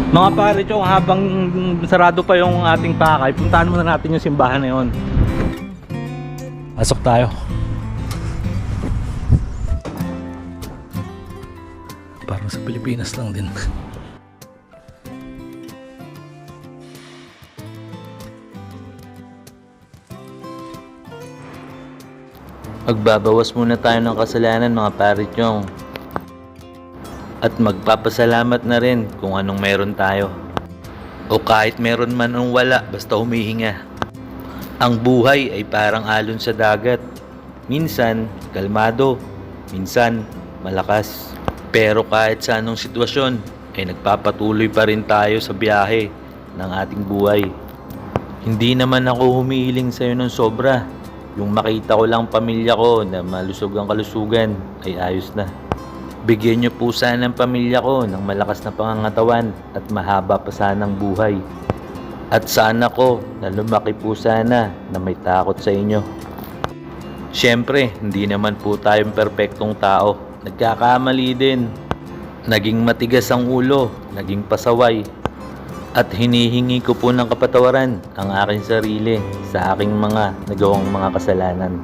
Mga pare chong, habang sarado pa yung ating pakay, puntahan muna natin yung simbahan na yun. Pasok tayo. Parang sa Pilipinas lang din. Magbabawas muna tayo ng kasalanan mga parityong. At magpapasalamat na rin kung anong meron tayo. O kahit meron man o wala, basta humihinga. Ang buhay ay parang alon sa dagat. Minsan, kalmado. Minsan, malakas. Pero kahit sa anong sitwasyon, ay nagpapatuloy pa rin tayo sa biyahe ng ating buhay. Hindi naman ako humihiling sa'yo ng sobra. Yung makita ko lang pamilya ko na malusog ang kalusugan ay ayos na. Bigyan niyo po sana ang pamilya ko ng malakas na pangangatawan at mahaba pa sanang buhay. At sana ko na lumaki po sana na may takot sa inyo. Siyempre, hindi naman po tayong perpektong tao. Nagkakamali din. Naging matigas ang ulo, naging pasaway. At hinihingi ko po ng kapatawaran ang aking sarili sa aking mga nagawang mga kasalanan.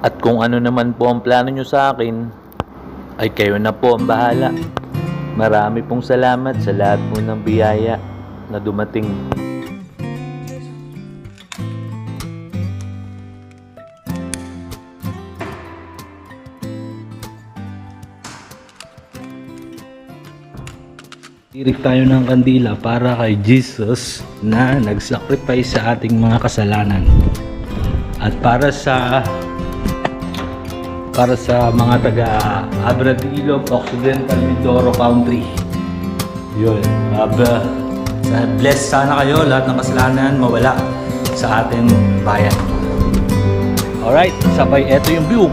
At kung ano naman po ang plano nyo sa akin, ay kayo na po ang bahala. Marami pong salamat sa lahat po ng biyaya na dumating. Tirik tayo ng kandila para kay Jesus na nag-sacrifice sa ating mga kasalanan. At para sa mga taga Abradillo, Occidental Mindoro Country. Yun. Bless sana kayo, lahat ng kasalanan mawala sa ating bayan. Alright, sabay, eto yung view.